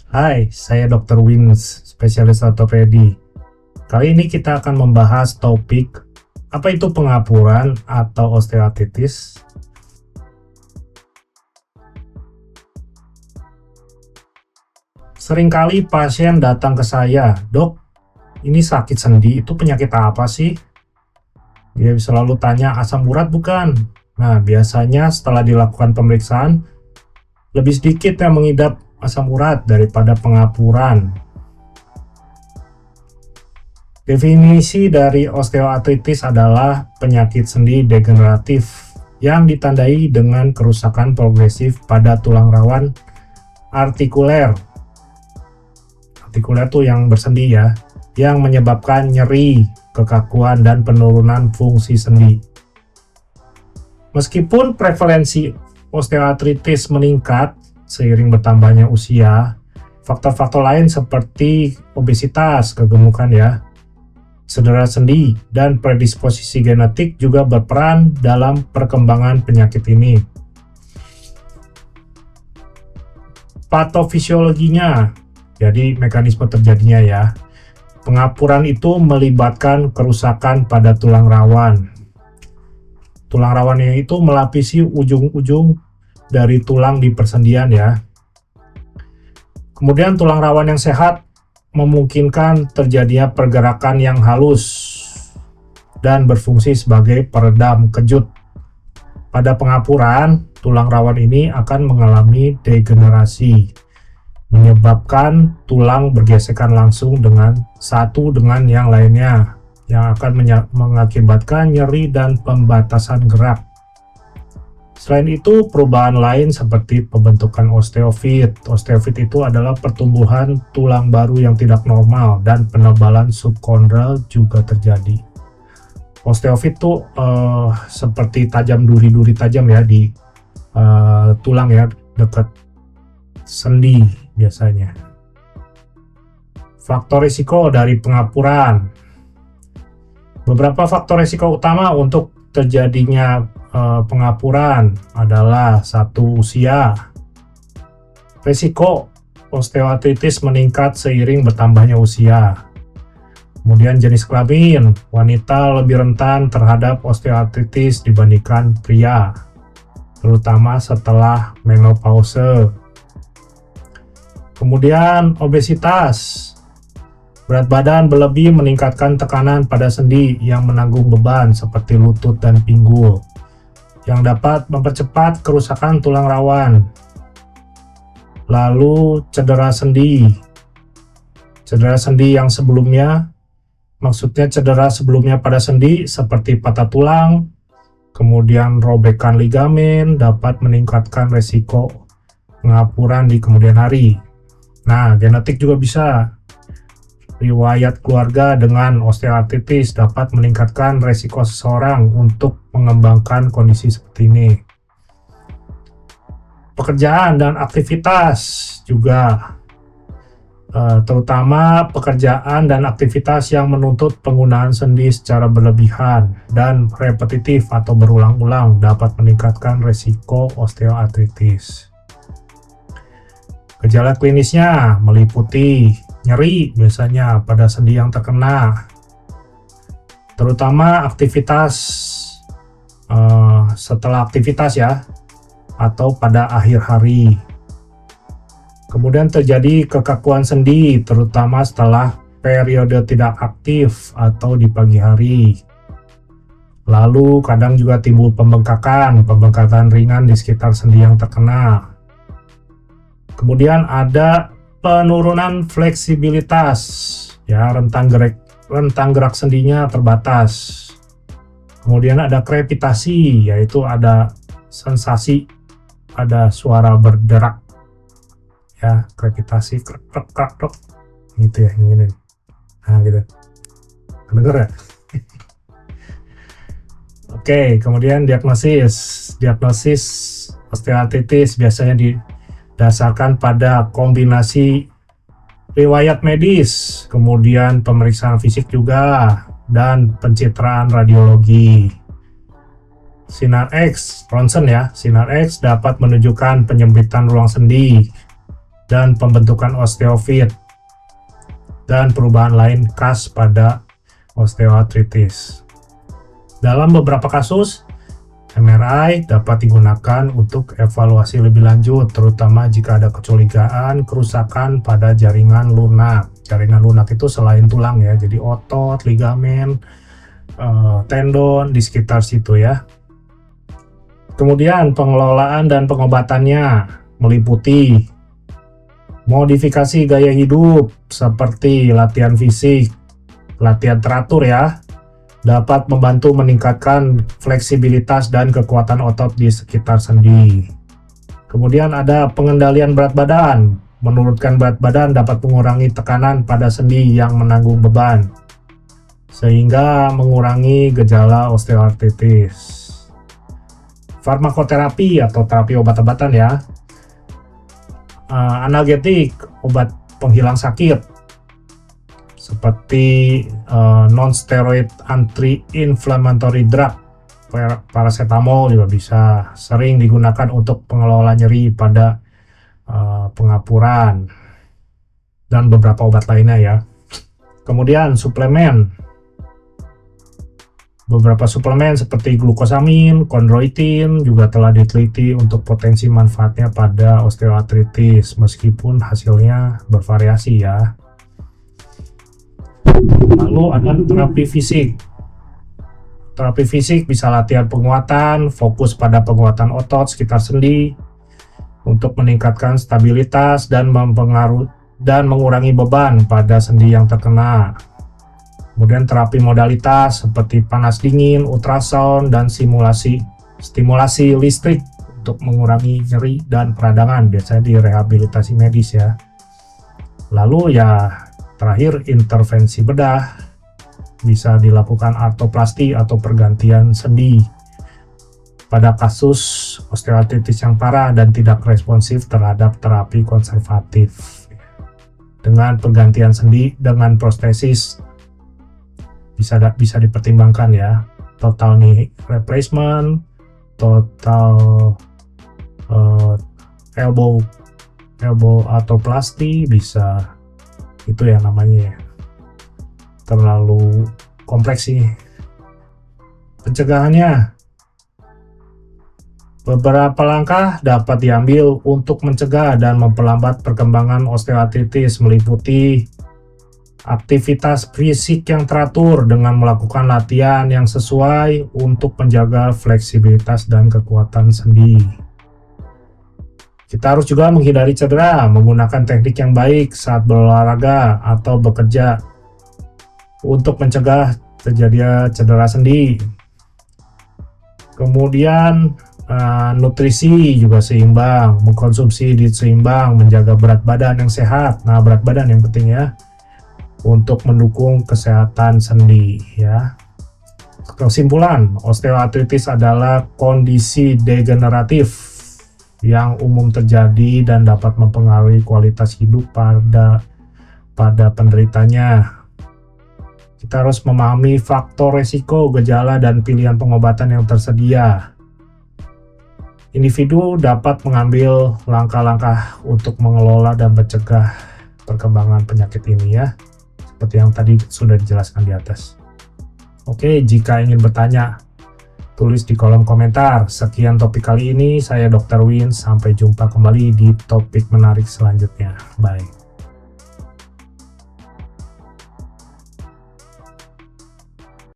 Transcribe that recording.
Hai, saya Dr. Wins, spesialis ortopedi. Kali ini kita akan membahas topik apa itu pengapuran atau osteoartritis. Seringkali pasien datang ke saya, "Dok, ini sakit sendi, itu penyakit apa sih?" Dia selalu tanya, "Asam urat bukan?" Nah, biasanya setelah dilakukan pemeriksaan, lebih sedikit yang mengidap asam urat daripada pengapuran. Definisi dari osteoartritis adalah penyakit sendi degeneratif yang ditandai dengan kerusakan progresif pada tulang rawan artikuler. Artikuler itu yang bersendi ya, yang menyebabkan nyeri, kekakuan, dan penurunan fungsi sendi. Meskipun prevalensi osteoartritis meningkat seiring bertambahnya usia, faktor-faktor lain seperti obesitas, kegemukan ya, cedera sendi, dan predisposisi genetik juga berperan dalam perkembangan penyakit ini. Patofisiologinya, jadi mekanisme terjadinya ya. Pengapuran itu melibatkan kerusakan pada tulang rawan. Tulang rawannya itu melapisi ujung-ujung dari tulang di persendian ya. Kemudian tulang rawan yang sehat memungkinkan terjadinya pergerakan yang halus dan berfungsi sebagai peredam kejut. Pada pengapuran, tulang rawan ini akan mengalami degenerasi, menyebabkan tulang bergesekan langsung satu dengan yang lainnya, yang akan mengakibatkan nyeri dan pembatasan gerak. Selain itu, perubahan lain seperti pembentukan osteofit. Osteofit itu adalah pertumbuhan tulang baru yang tidak normal, dan penebalan subkondral juga terjadi. Osteofit itu seperti duri-duri tajam ya di tulang ya, dekat sendi biasanya. Faktor risiko dari pengapuran. Beberapa faktor risiko utama untuk terjadinya pengapuran adalah: 1. Usia. Risiko osteoartritis meningkat seiring bertambahnya usia. Kemudian jenis kelamin, wanita lebih rentan terhadap osteoartritis dibandingkan pria, terutama setelah menopause. Kemudian obesitas. Berat badan berlebih meningkatkan tekanan pada sendi yang menanggung beban seperti lutut dan pinggul, yang dapat mempercepat kerusakan tulang rawan. Lalu cedera sendi. Cedera sendi yang sebelumnya, maksudnya cedera sebelumnya pada sendi seperti patah tulang, kemudian robekan ligamen dapat meningkatkan resiko pengapuran di kemudian hari. Nah, genetik juga bisa. Riwayat keluarga dengan osteoartritis dapat meningkatkan resiko seseorang untuk mengembangkan kondisi seperti ini. Pekerjaan dan aktivitas juga, terutama pekerjaan dan aktivitas yang menuntut penggunaan sendi secara berlebihan dan repetitif atau berulang-ulang dapat meningkatkan resiko osteoartritis. Gejala klinisnya meliputi nyeri biasanya pada sendi yang terkena, terutama aktivitas setelah aktivitas ya, atau pada akhir hari. Kemudian terjadi kekakuan sendi, terutama setelah periode tidak aktif atau di pagi hari. Lalu kadang juga timbul pembengkakan ringan di sekitar sendi yang terkena. Kemudian ada penurunan fleksibilitas, ya, rentang gerak sendinya terbatas. Kemudian ada krepitasi, yaitu ada sensasi, ada suara berderak, ya, krepitasi, krek, gitu ya, ini. Nah, gitu. Kedengar ya? Oke, kemudian diagnosis osteoartritis biasanya didasarkan pada kombinasi riwayat medis, kemudian pemeriksaan fisik juga, dan pencitraan radiologi. Sinar X, ronsen ya, sinar X dapat menunjukkan penyempitan ruang sendi. dan pembentukan osteofit, dan perubahan lain khas pada osteoartritis. Dalam beberapa kasus, MRI dapat digunakan untuk evaluasi lebih lanjut, terutama jika ada kecurigaan kerusakan pada jaringan lunak. Jaringan lunak itu selain tulang ya, jadi otot, ligamen, tendon di sekitar situ ya. Kemudian pengelolaan dan pengobatannya meliputi modifikasi gaya hidup seperti latihan fisik, latihan teratur ya, dapat membantu meningkatkan fleksibilitas dan kekuatan otot di sekitar sendi. Kemudian ada pengendalian berat badan. Menurunkan berat badan dapat mengurangi tekanan pada sendi yang menanggung beban, sehingga mengurangi gejala osteoartritis. Farmakoterapi atau terapi obat-obatan ya. Analgetik, obat penghilang sakit, seperti non-steroid anti-inflammatory drug, paracetamol juga bisa, sering digunakan untuk pengelola nyeri pada pengapuran, dan beberapa obat lainnya ya. Kemudian suplemen, beberapa suplemen seperti glukosamin, kondroitin juga telah diteliti untuk potensi manfaatnya pada osteoartritis, meskipun hasilnya bervariasi ya. Lalu ada terapi fisik. Terapi fisik bisa latihan penguatan, fokus pada penguatan otot sekitar sendi untuk meningkatkan stabilitas dan mengurangi beban pada sendi yang terkena. Kemudian terapi modalitas seperti panas dingin, ultrasound, dan stimulasi listrik untuk mengurangi nyeri dan peradangan, biasanya di rehabilitasi medis ya. Lalu ya terakhir intervensi bedah, bisa dilakukan artroplasti atau pergantian sendi pada kasus osteoartritis yang parah dan tidak responsif terhadap terapi konservatif. Dengan penggantian sendi dengan prostesis bisa dipertimbangkan ya, total knee replacement, total elbow arthroplasty bisa, itu ya namanya ya. Terlalu kompleks sih. Pencegahannya, beberapa langkah dapat diambil untuk mencegah dan memperlambat perkembangan osteoartritis, meliputi aktivitas fisik yang teratur dengan melakukan latihan yang sesuai untuk menjaga fleksibilitas dan kekuatan sendi. Kita harus juga menghindari cedera, menggunakan teknik yang baik saat berolahraga atau bekerja untuk mencegah terjadinya cedera sendi. Kemudian nutrisi juga seimbang, mengkonsumsi diet seimbang, menjaga berat badan yang sehat. Nah, berat badan yang penting ya, untuk mendukung kesehatan sendi ya. Kesimpulan, osteoartritis adalah kondisi degeneratif yang umum terjadi dan dapat mempengaruhi kualitas hidup pada penderitanya. Kita harus memahami faktor resiko, gejala, dan pilihan pengobatan yang tersedia. Individu dapat mengambil langkah-langkah untuk mengelola dan mencegah perkembangan penyakit ini ya, seperti yang tadi sudah dijelaskan di atas. Oke, jika ingin bertanya, tulis di kolom komentar. Sekian topik kali ini, saya Dr. Win. Sampai jumpa kembali di topik menarik selanjutnya. Bye.